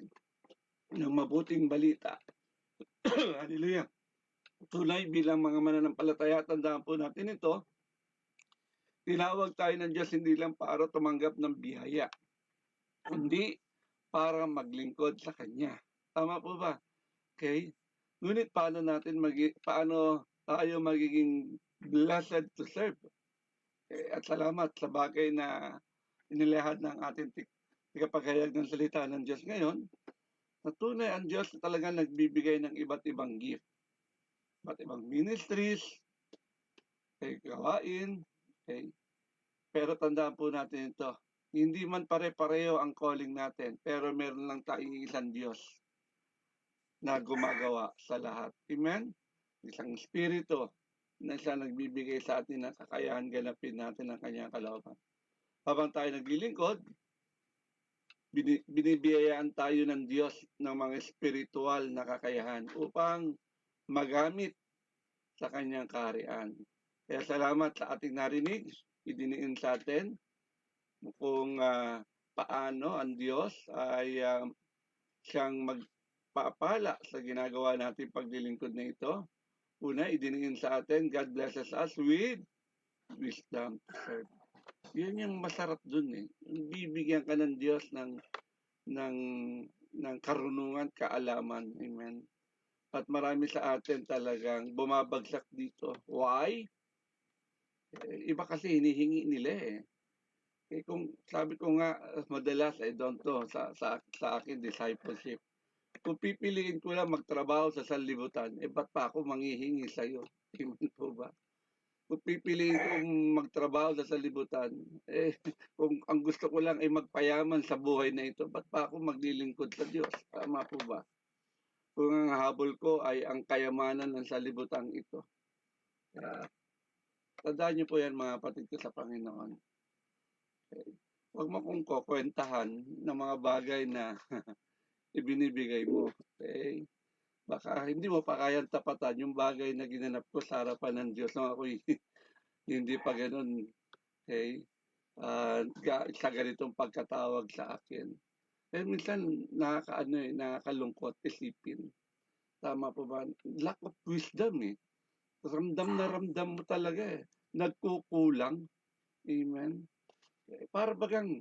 ng mabuting balita. Hallelujah. Tunay bilang mga mananampalataya, tandaan po natin ito. Tinawag tayo ng Diyos hindi lang para tumanggap ng biyaya, kundi para maglingkod sa Kanya. Tama po ba? Okay? Ngunit paano tayo magiging blessed to serve? At salamat sa bagay na inilahad ng ating tagapagayag ng salita ng Diyos ngayon, na tunay ang Diyos talagang nagbibigay ng iba't ibang gift, iba't ibang ministries, gawain, okay? Pero tandaan po natin ito, hindi man pare-pareho ang calling natin, pero meron lang tayong isang Diyos na gumagawa sa lahat. Amen? Isang espiritu na siya nagbibigay sa atin ng kakayahan ganapin natin ang kanyang kalooban. Habang tayo naglilingkod, binibiyayaan tayo ng Diyos ng mga espiritual na kakayahan upang magamit sa kanyang kaharian. Kaya salamat sa ating narinig, idiniin sa atin kung paano ang Diyos ay siyang magpapala sa ginagawa natin paglilingkod na ito. Una, idiniin sa atin, God blesses us with wisdom to serve. Yun yung masarap dun eh. Bibigyan ka ng Diyos ng karunungan, kaalaman. Amen. At marami sa atin talagang bumabagsak dito. Why? Iba kasi hinihingi nila eh. Kung sabi ko nga, madalas, I don't know, sa akin, discipleship. Kung pipiliin ko lang magtrabaho sa sanlibutan, ba't pa ako manghihingi sa'yo? Amen po ba? Kung pipiliin kong magtrabaho sa sanlibutan, kung ang gusto ko lang ay magpayaman sa buhay na ito, ba't pa ako maglilingkod sa Diyos? Tama po ba? Kung ang habol ko ay ang kayamanan ng sanlibutan ito. Tandaan niyo po yan mga kapatid ko sa Panginoon. Huwag mo kong kukwentahan ng mga bagay na ibinibigay mo. Okay? Baka hindi mo pa kayang tapatan yung bagay na ginanap ko sa harapan ng Diyos nung ako'y hindi pa ganun. Okay? Sa ganitong pagkatawag sa akin. Minsan nakakalungkot isipin. Tama po ba? Lack of wisdom eh. Ramdam na ramdam mo talaga eh. Nagkukulang. Amen. Para bagang,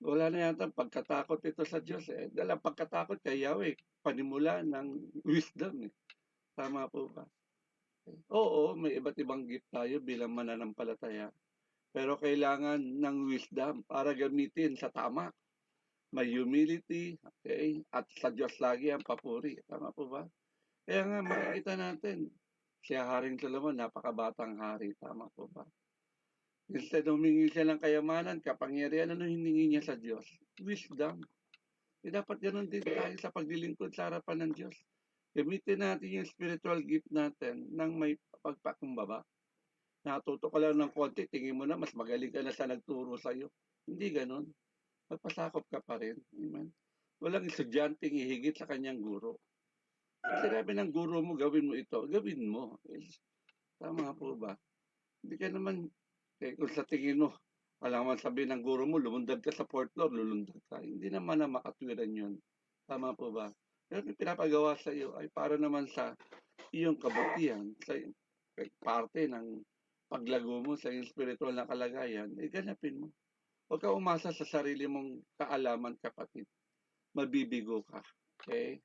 wala na yata pagkatakot ito sa Diyos eh. Dahil ang pagkatakot kay Yahweh, panimula ng wisdom eh. Tama po ba? Oo, may iba't ibang gift tayo bilang mananampalataya. Pero kailangan ng wisdom para gamitin sa tama. May humility, okay? At sa Diyos lagi ang papuri. Tama po ba? Kaya nga makikita natin, si Haring Solomon, napakabatang hari. Tama po ba? Instead humingi siya ng kayamanan, kapangyarihan, ano hiningi niya sa Diyos? Wisdom. Dapat ganun din tayo sa paglilingkod sa harapan ng Diyos. Gamitin natin yung spiritual gift natin nang may pagpakumbaba. Natuto ka lang ng konti, tingin mo na mas magaling ka na sa nagturo sa'yo. Hindi ganun. Magpasakop ka pa rin. Amen. Walang estudyanteng ihigit sa kanyang guro. Sinabi ng guro mo, gawin mo ito, gawin mo. Tama po ba? Hindi ka naman, kung sa tingin mo, alam mo sabihin ng guro mo, lumundag ka sa fourth floor, lulundag ka. Hindi naman na makatwiran yun. Tama po ba? Pero yung pinapagawa sa iyo ay para naman sa iyong kabutihan, sa parte ng paglago mo sa iyong spiritual na kalagayan, ganapin mo. Huwag ka umasa sa sarili mong kaalaman, kapatid. Mabibigo ka. Okay?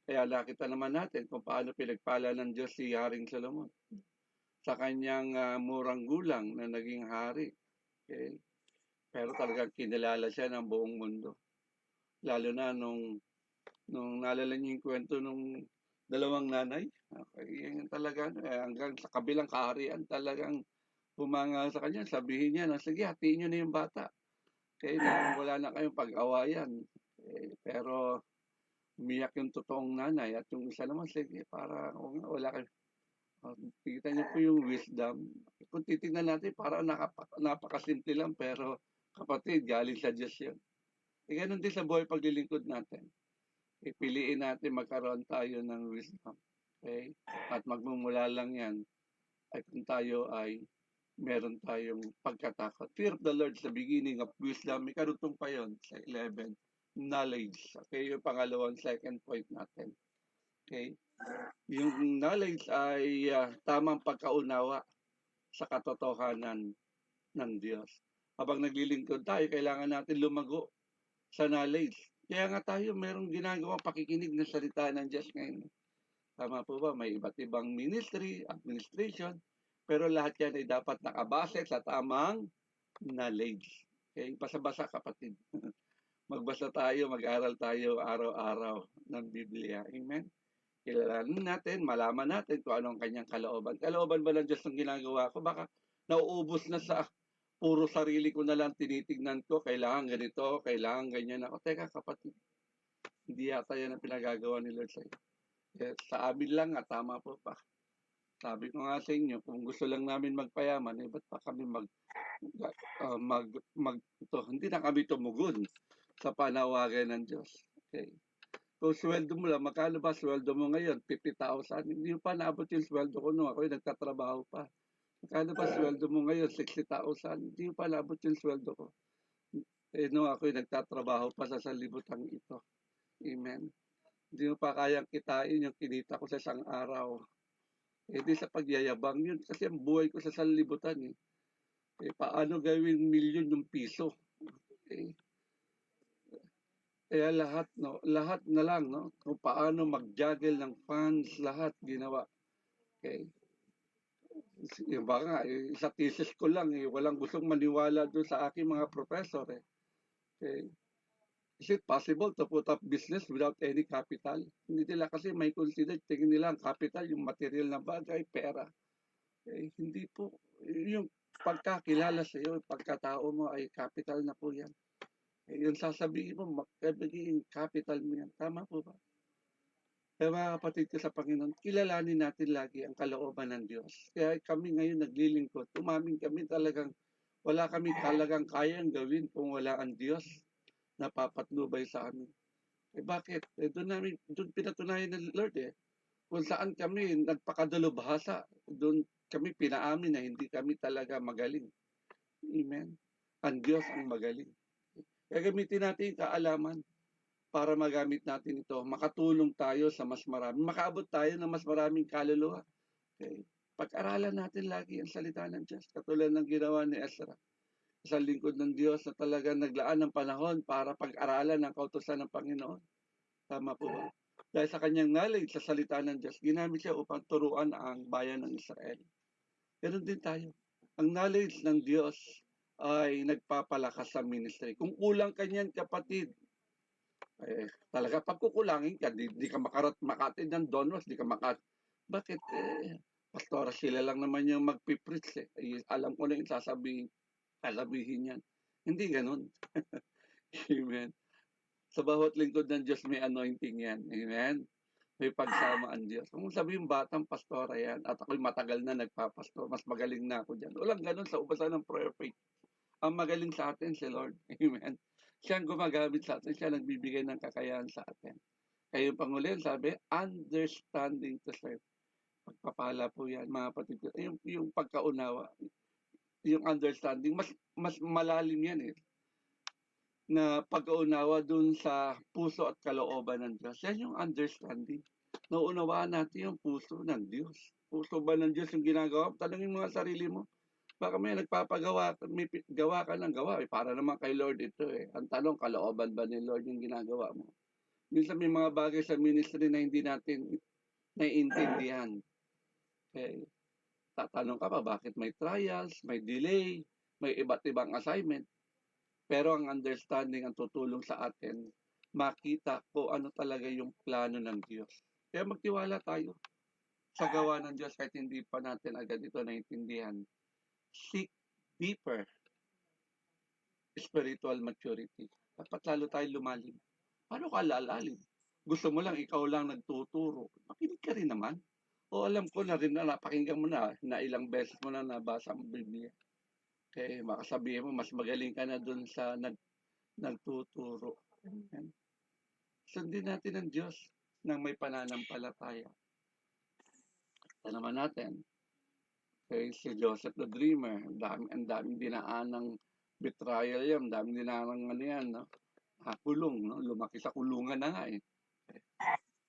Kaya nakita naman natin kung paano pinagpala ng Diyos si Haring Solomon sa kanyang murang gulang na naging hari. Okay? Pero talagang kinilala siya ng buong mundo. Lalo na nung naalala niyo yung kwento nung dalawang nanay. Okay, yan talaga, hanggang sa kabilang kaharian talagang humanga sa kanya. Sabihin niya, sige, hatiin niyo na yung bata. Okay, wala na kayong pag-awayan. Pero umiyak yung totoong nanay at yung isa naman, sige, para wala kayo. Kita niyo po yung wisdom. Kung titignan natin, parang napakasimple lang, pero kapatid, galing sa Diyos yun. Ganun din sa buhay paglilingkod natin. Piliin natin magkaroon tayo ng wisdom. Okay? At magmumula lang yan ay kung tayo ay meron tayong pagkatakot. Fear of the Lord is the beginning of wisdom. May karutong pa yun sa 11. Knowledge. Okay, yung pangalawang second point natin. Okay? Yung knowledge ay tamang pagkaunawa sa katotohanan ng Diyos. Habang naglilingkod tayo, kailangan natin lumago sa knowledge. Kaya nga tayo merong ginagawang pakikinig ng salita ng Diyos ngayon. Tama po ba? May iba't ibang ministry, administration, pero lahat yan ay dapat nakabase sa tamang knowledge. Okay? Basa-basa kapatid. Magbasa tayo, mag-aral tayo araw-araw ng Biblia. Amen? Kilalanin natin, malaman natin kung anong kanyang kalooban. Kalooban ba ng Diyos ng ginagawa ko? Baka nauubos na sa puro sarili ko na lang tinitignan ko, kailangan ganito, kailangan ganyan ako. Teka kapatid, hindi yata yan ang pinagagawa ni Lord sa'yo. Sa amin lang nga, tama po pa. Sabi ko nga sa inyo, kung gusto lang namin magpayaman, ba't pa kami hindi na kami tumugon sa panawagan ng Diyos. Okay. Kung sweldo mo lang, magkano ba sweldo mo ngayon? 50,000. Hindi pa naabot yung sweldo ko nung ako nagtatrabaho pa. Magkano ba sweldo mo ngayon? 60,000. Hindi pa naabot yung sweldo ko. Nung ako nagtatrabaho pa sa sanlibutan ito. Amen. Hindi mo pa kayang kitain yung kinita ko sa isang araw. Di sa pagyayabang yun. Kasi ang buhay ko sa sanlibutan paano gawin milyon yung piso? Kaya lahat na lang, no? Kung paano mag-juggle ng funds, lahat ginawa. Okay. Yung baka sa thesis ko lang, walang gustong maniwala doon sa aking mga professor. Okay. Is it possible to put up business without any capital? Hindi nila kasi may consider, tingin nila ang capital, yung material na bagay, pera. Okay. Hindi po. Yung pagkakilala sa iyo, pagkatao mo ay capital na po yan. Yung sasabihin mo, magiging capital mo yan. Tama po ba? Kaya mga kapatid ko sa Panginoon, kilalanin natin lagi ang kalooban ng Diyos. Kaya kami ngayon naglilingkod, umamin kami talagang, wala kami talagang kayang gawin kung wala ang Diyos na papatnubay sa amin. Bakit? Doon pinatunayan ng Lord Kung saan kami nagpakadalubhasa, doon kami pinaamin na hindi kami talaga magaling. Amen. Ang Diyos ang magaling. Kaya gamitin natin kaalaman para magamit natin ito. Makatulong tayo sa mas marami. Makaabot tayo ng mas maraming kaluluwa. Okay? Pag-aralan natin lagi ang salita ng Diyos. Katulad ng ginawa ni Ezra. Isang lingkod ng Diyos na talagang naglaan ng panahon para pag-aralan ng kautusan ng Panginoon. Tama po ba? Dahil sa kanyang knowledge sa salita ng Diyos, ginamit siya upang turuan ang bayan ng Israel. Ganun din tayo. Ang knowledge ng Diyos ay nagpapalakas sa ministry. Kung kulang ka niyan, kapatid, talaga pagkukulangin ka, di ka makatid ng donors, di ka Bakit? Pastora, sila lang naman yung magpipreach alam ko na yung sasabihin yan. Hindi ganun. Amen. Sa bawat lingkod ng Diyos may anointing yan. Amen. May pagsama ang Diyos. Kung sabihin batang pastora yan, at ako'y matagal na nagpapastor, mas magaling na ako dyan. Walang ganun sa ubasan ng prayer faith. Ang magaling sa atin si Lord. Amen. Siya ang gumagamit sa atin. Siya nagbibigay ng kakayahan sa atin. Kaya yung Pangulin sabi, understanding to serve. Pagpapala po yan, mga kapatid ko. Yung pagkaunawa, yung understanding, mas malalim yan na pagkaunawa dun sa puso at kalooban ng Diyos. Yan yung understanding. Naunawaan natin yung puso ng Diyos. Puso ba ng Diyos yung ginagawa? Tanungin mo nga sarili mo. Baka may nagpapagawa, may gawa ka ng gawa. Para naman kay Lord ito Ang tanong, kalooban ba ni Lord yung ginagawa mo? Minsan may mga bagay sa ministry na hindi natin naiintindihan. Okay. Tatanong ka pa, bakit may trials, may delay, may iba't ibang assignment. Pero ang understanding ang tutulong sa atin, makita ko ano talaga yung plano ng Diyos. Kaya magtiwala tayo sa gawa ng Diyos kahit hindi pa natin agad ito naintindihan. Seek deeper spiritual maturity. Dapat lalo tayo lumalim. Paano ka lalalim? Gusto mo lang, ikaw lang nagtuturo. Makinig ka rin naman. O alam ko na rin na napakinggan mo na ilang beses mo na nabasa ang Biblia. Okay, makasabihin mo, mas magaling ka na dun sa nagtuturo. Amen. Sundin natin ang Diyos nang may pananampalataya. Ito naman natin. Okay, si Joseph the Dreamer, ang daming dinaan ng betrayal yan, ang daming dinaan ng no? Kulong, no? Lumaki sa kulungan na nga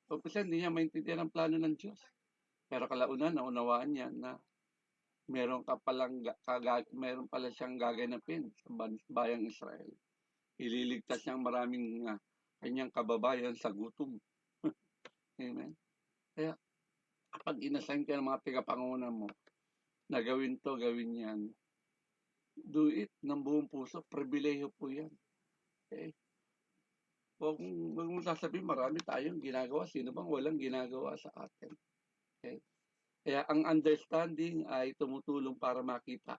So, kasi hindi niya maintindihan ang plano ng Diyos. Pero kalaunan, naunawaan niya na meron pala siyang gaganapin sa bayang Israel. Ililigtas niya ang maraming kanyang kababayan sa gutom. Amen. Kaya kapag inassign ka ng mga tagapanguna mo na gawin to, gawin yan, do it ng buong puso. Pribilehiyo po yan. Okay? Huwag mong sasabihin, marami tayong ginagawa. Sino bang walang ginagawa sa atin? Okay? Kaya ang understanding ay tumutulong para makita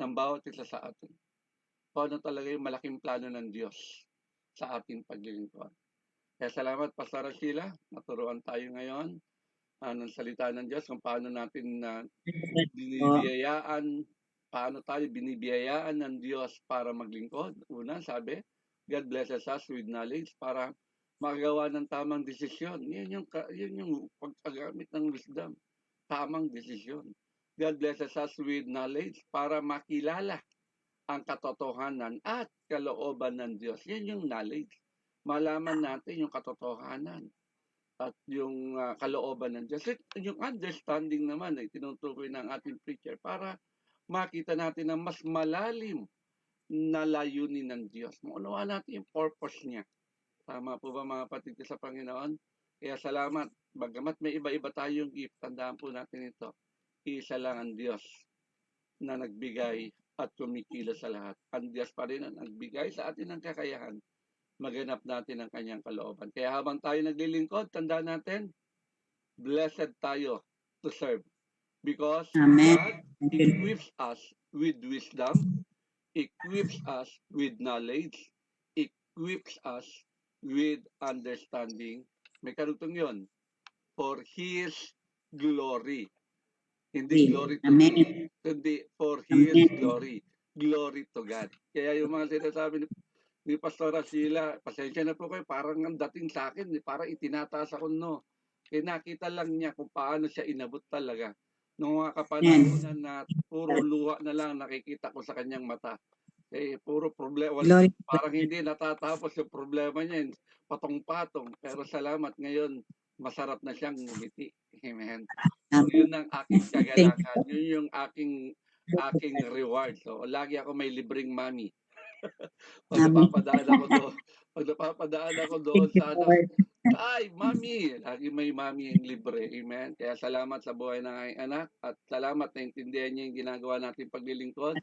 ng bawat isa sa atin kung ano talaga yung malaking plano ng Diyos sa ating paglilingkod. Kaya salamat, Pastor Sheila. Naturuan tayo ngayon ng salita ng Diyos kung paano natin paano tayo binibiyayaan ng Diyos para maglingkod. Una, sabi, God blesses us with knowledge para magawa ng tamang desisyon. Yun yung paggamit ng wisdom. Tamang desisyon. God blesses us with knowledge para makilala ang katotohanan at kalooban ng Diyos. Yan yung knowledge. Malaman natin yung katotohanan at yung kalooban ng Diyos. Yung understanding naman ay tinutukoy ng ating preacher para makita natin ang mas malalim na layunin ng Diyos. Maunawaan natin yung purpose niya. Tama po ba mga kapatid sa Panginoon? Kaya salamat. Bagamat may iba-iba tayong gift, tandaan po natin ito. Isa lang ang Diyos na nagbigay at kumikilos sa lahat. Ang Diyos pa rin ang nagbigay sa atin ng kakayahan. Maganap natin ang kanyang kalooban. Kaya habang tayo naglilingkod, tandaan natin, blessed tayo to serve. Because Amen. God equips us with wisdom, equips us with knowledge, equips us with understanding. May karugtong yun. For His glory. Hindi glory to Amen. me, kundi for His Amen. glory. Glory to God. Kaya yung mga sinasabi ni Pastor Sheila, pasensya na po kayo, parang ang dating sa akin, parang itinataas ako, no. Kaya nakita lang niya kung paano siya inabot talaga. Nung mga kapanahonan na puro luha na lang nakikita ko sa kanyang mata. Puro problema. Glory. Parang hindi natatapos yung problema niya. Patong-patong. Pero salamat ngayon, masarap na siyang ngumiti. Amen. So, yun ang aking kagalakan. Yun yung aking reward. So, lagi ako may libreng mami. Pag napapadaan ako doon sa ay, mami! Lagi may mami yung libre. Amen. Kaya salamat sa buhay ng aking anak at salamat na intindihan niya yung ginagawa natin paglilingkod.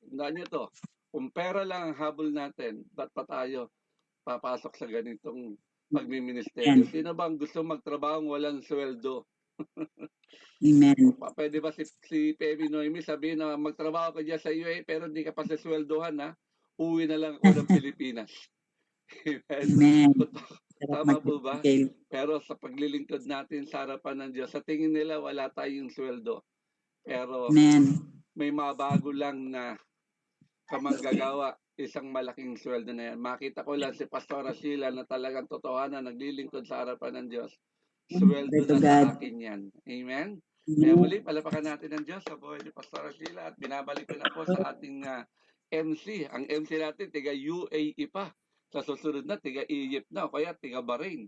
Tandaan niyo to, kung pera lang ang habol natin, ba't pa tayo papasok sa ganitong pagmiministeryo? Sino bang gusto magtrabaho walang sweldo? Amen. Pwede ba si Pemi Noemi sabihin na magtrabaho ka dyan sa UAE pero hindi ka pa sa sweldohan, ha? Uwi na lang ako ng Pilipinas. Amen. Tama po ba? Pero sa paglilingkod natin sa harapan ng Diyos, sa tingin nila wala tayong sweldo. Pero Amen. may mabago lang na kamanggagawa, isang malaking sweldo na yan. Makita ko lang si Pastor Sheila na talagang totohanan, naglilingkod sa harapan ng Diyos. Sweldo na sa akin yan. Amen? Kaya muli, palapakan natin ng Diyos sa buhay ni Pastor Sheila at binabalik ko na po sa ating MC. Ang MC natin, tiga UAE pa. Sa susunod na, tiga Egypt na, kaya tiga Bahrain.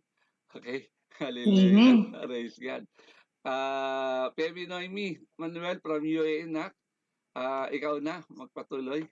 Okay? Hallelujah. Praise God. Pemi Noemi Manuel from UAE na. Ikaw na, magpatuloy.